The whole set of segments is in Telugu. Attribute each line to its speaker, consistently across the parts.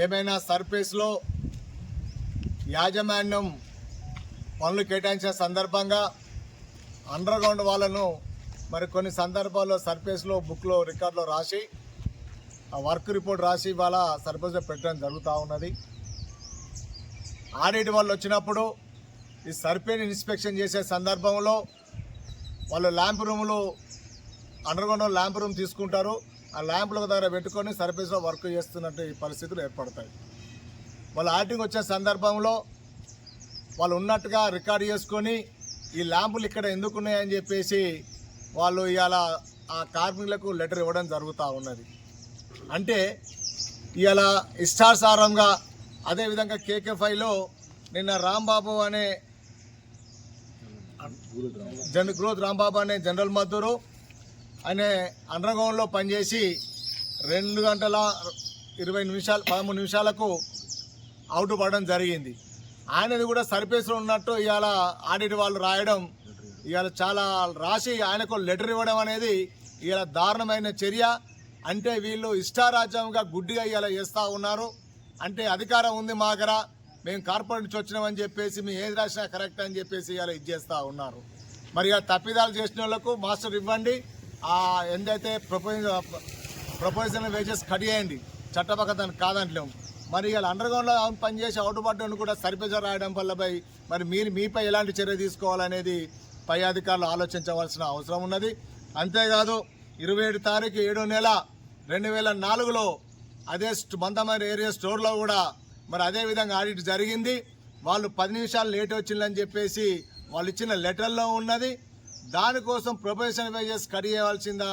Speaker 1: ఏమైనా సర్ఫేస్లో యాజమాన్యం పనులు కేటాయించిన సందర్భంగా అండర్ గ్రౌండ్ వాళ్ళను మరి కొన్ని సందర్భాల్లో సర్ఫేస్లో బుక్లో రికార్డులో రాసి ఆ వర్క్ రిపోర్ట్ రాసి ఇవాళ సర్ఫేస్లో పెట్టడం జరుగుతూ ఉన్నది. ఆడిట్ వాళ్ళు వచ్చినప్పుడు ఈ సర్ఫేస్ ఇన్స్పెక్షన్ చేసే సందర్భంలో వాళ్ళు ల్యాంప్ రూములు అండర్ గ్రౌండ్ ల్యాంప్ రూమ్ తీసుకుంటారు. ఆ ల్యాంపుల దగ్గర పెట్టుకొని సర్ఫేస్లో వర్క్ చేస్తున్నట్టు ఈ పరిస్థితులు ఏర్పడతాయి. వాళ్ళు ఆడిటింగ్ వచ్చే సందర్భంలో వాళ్ళు ఉన్నట్టుగా రికార్డు చేసుకొని ఈ ల్యాంపులు ఇక్కడ ఎందుకు ఉన్నాయని చెప్పేసి వాళ్ళు ఇవాళ ఆ కార్మికులకు లెటర్ ఇవ్వడం జరుగుతూ ఉన్నది. అంటే ఇవాళ ఇష్టానుసారంగా అదేవిధంగా కేకే5లో నిన్న రాంబాబు అనే గ్రోత్ రాంబాబు అనే జనరల్ మద్దూరు ఆయన అండర్ గ్రౌండ్లో పనిచేసి 2 గంటల 13 నిమిషాలకు అవుట్ పడడం జరిగింది. ఆయనది కూడా సర్ఫేస్లో ఉన్నట్టు ఇవాళ ఆడిట్ వాళ్ళు రాయడం, ఇవాళ చాలా రాసి ఆయనకు లెటర్ ఇవ్వడం అనేది ఇవాళ దారుణమైన చర్య. అంటే వీళ్ళు ఇష్టారాజ్యంగా గుడ్డిగా ఇవాళ చేస్తూ ఉన్నారు. అంటే అధికారం ఉంది మా దగ్గర, మేము కార్పొరేట్ నుంచి వచ్చినామని చెప్పేసి మేము ఏది రాసినా కరెక్ట్ అని చెప్పేసి ఇవాళ ఇది చేస్తూ ఉన్నారు. మరి ఇక తప్పిదాలు చేసిన వాళ్ళకు మాస్టర్ ఇవ్వండి, ఎంతైతే ప్రపోజల్ వేజెస్ కట్ చేయండి, చట్టబద్ధత కాదంటలేము. మరి ఇవాళ అండర్ గ్రౌండ్లో పనిచేసి అవుటుపడ్డను కూడా సరిపేజ రాయడం వల్ల మరి మీపై ఎలాంటి చర్య తీసుకోవాలనేది పై అధికారులు ఆలోచించవలసిన అవసరం ఉన్నది. అంతేకాదు 27 తారీఖు 7వ నెల 2004లో అదే మందమరి ఏరియా స్టోర్లో కూడా మరి అదే విధంగా ఆడిట్ జరిగింది. వాళ్ళు 10 నిమిషాలు లేట్ వచ్చిందని చెప్పేసి వాళ్ళు ఇచ్చిన లెటర్లో ఉన్నది. దానికోసం ప్రొఫెషనల్ వేజెస్ కట్ చేయవలసిందా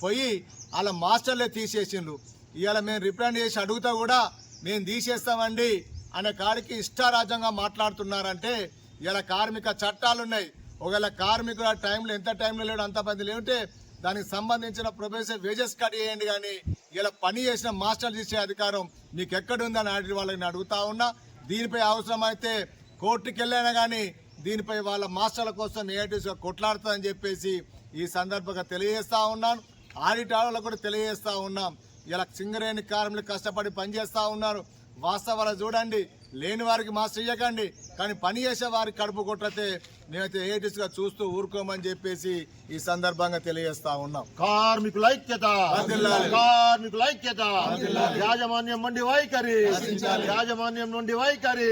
Speaker 1: పోయి వాళ్ళ మాస్టర్లే తీసేసిండ్రు. ఇవాళ మేము రిప్రజెంట్ చేసి అడుగుతా కూడా మేము తీసేస్తామండి అనే కాడికి ఇష్టారాజ్యంగా మాట్లాడుతున్నారంటే ఇలా కార్మిక చట్టాలు ఉన్నాయి. ఒకవేళ కార్మికుల టైంలో ఎంత టైంలో లేడు అంత మంది లేకుంటే దానికి సంబంధించిన ప్రొఫెషనల్ వేజెస్ కట్ చేయండి, కానీ ఇలా పని చేసిన మాస్టర్లు తీసే అధికారం మీకు ఎక్కడుందని ఆడిట్ వాళ్ళని అడుగుతా ఉన్నా. దీనిపై అవసరమైతే కోర్టుకి వెళ్ళైనా కానీ దీనిపై వాళ్ళ మాస్టర్ల కోసం ఏఐటీసీగా కొట్లాడుతుందని చెప్పేసి ఈ సందర్భంగా తెలియజేస్తూ ఉన్నాను. ఆడిట్ వాళ్ళకు కూడా తెలియజేస్తూ ఉన్నాం. ఇలా సింగరేణి కార్మికులు కష్టపడి పనిచేస్తూ ఉన్నారు. వాస్తవాలు చూడండి, లేని వారికి మాస్టర్ ఇవ్వకండి, కానీ పని చేసే వారికి కడుపు కొట్టితే మేమైతే ఏఐటీసీగా చూస్తూ ఊరుకోమని చెప్పేసి ఈ సందర్భంగా తెలియజేస్తా ఉన్నాం.
Speaker 2: కార్మికుల ఐక్యత, కార్మికుల ఐక్యత, యాజమాన్యం నుండి వైఖరి, యాజమాన్యం నుండి వైఖరి.